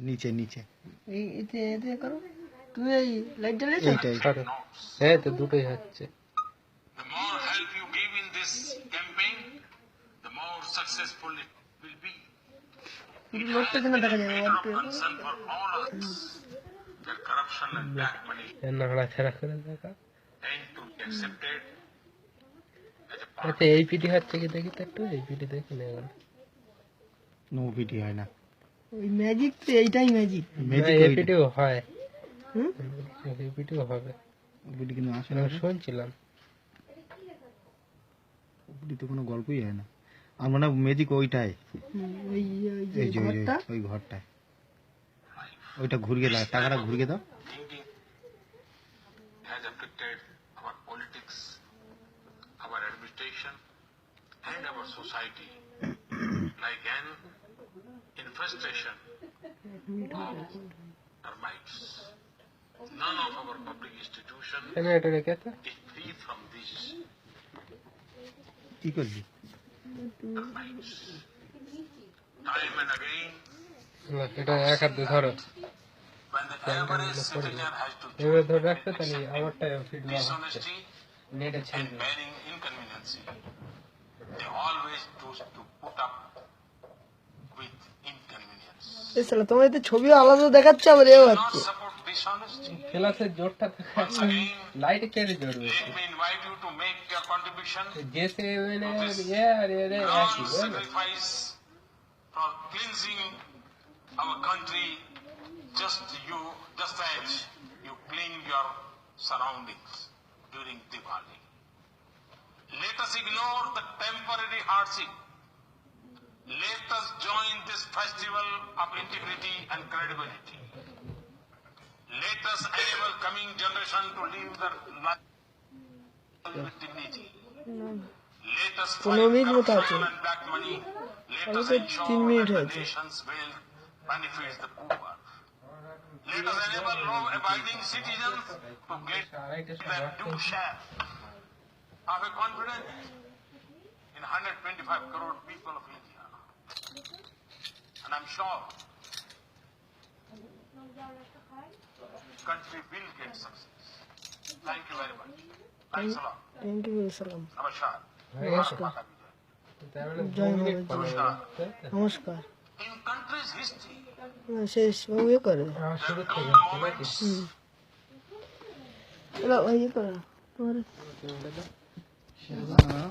নিচে নিচে এই এতে এতে করো তুমি এই লাইট জ্বালিয়েছো এইটাই হ্যাঁ তো দুটোই হচ্ছে The more help you give in this campaign, the more successful it will be. It লোকটা has কেন been দেখা a যায় matter of অল্প concern for all of us that corruption and black money নাড়াচাড়া করে দেখা ain't to be accepted as a part আচ্ছা এই পিটি হচ্ছে কি দেখি তো একটু এই পিটি দেখি না এখন নো পিটি হয় না ওই ম্যাজিক তো এইটাই ম্যাজিক ম্যাজিক এই পিটিও হয় হুম এই পিটিও হবে পিটি কিন্তু আসে না আমি শুনছিলাম পিটি তো কোনো গল্পই হয় না আর মানে ম্যাজিক ওইটাই ওই ওই যে এই যে ঘরটা ওই ঘরটায় ওইটা ঘুরিয়ে দাও টাকাটা ঘুরিয়ে দাও thinking has affected our politics, our administration, and our society like an infestation of termites. None of our public institutions কেন এটা রেখে তো is free from these কি করবি termites. Time and again, এটা এক হাত দিয়ে ধরো when the average citizen has to এবার choose ধরে between রাখতে তাহলে আমারটা ফিট হচ্ছে dishonesty নেটে and ছেড়ে bearing inconveniency, they always choose to put up with inconvenience. এই শালা তোমার এতে ছবিও আলাদা দেখাচ্ছে আবার এও Not হচ্ছে support dishonesty. ক্লাসের জোরটা Once again, লাইট কেড়ে জোরবে let me invite you to make your contribution, জেসে মানে আর এর একই long বুঝলে sacrifice for cleansing our country, just as you clean your surroundings during Diwali. Let us ignore the temporary hardship. Let us join this festival of integrity and credibility. Let us enable coming generation to live their life with dignity. Let us fight 15 minute মতো আছে corruption and black money. Let us আমাদের 3 ensure minute that the হয়েছে nation's wealth benefits the poor. Let us enable law-abiding citizens to get their due share of a confidence in 125 crore people of India. And I'm sure country will get success. Thank you very much. Thanks a lot. Thank you সালাম Namaskar. নমস্কার তার মানে জয় 2 minute মহারাজ পরে নমস্কার In country's history, শেষ ও ইয়ে করে শুরু there থেকে come moments এবার ওই ইয়ে করে তোমার হ্যাঁ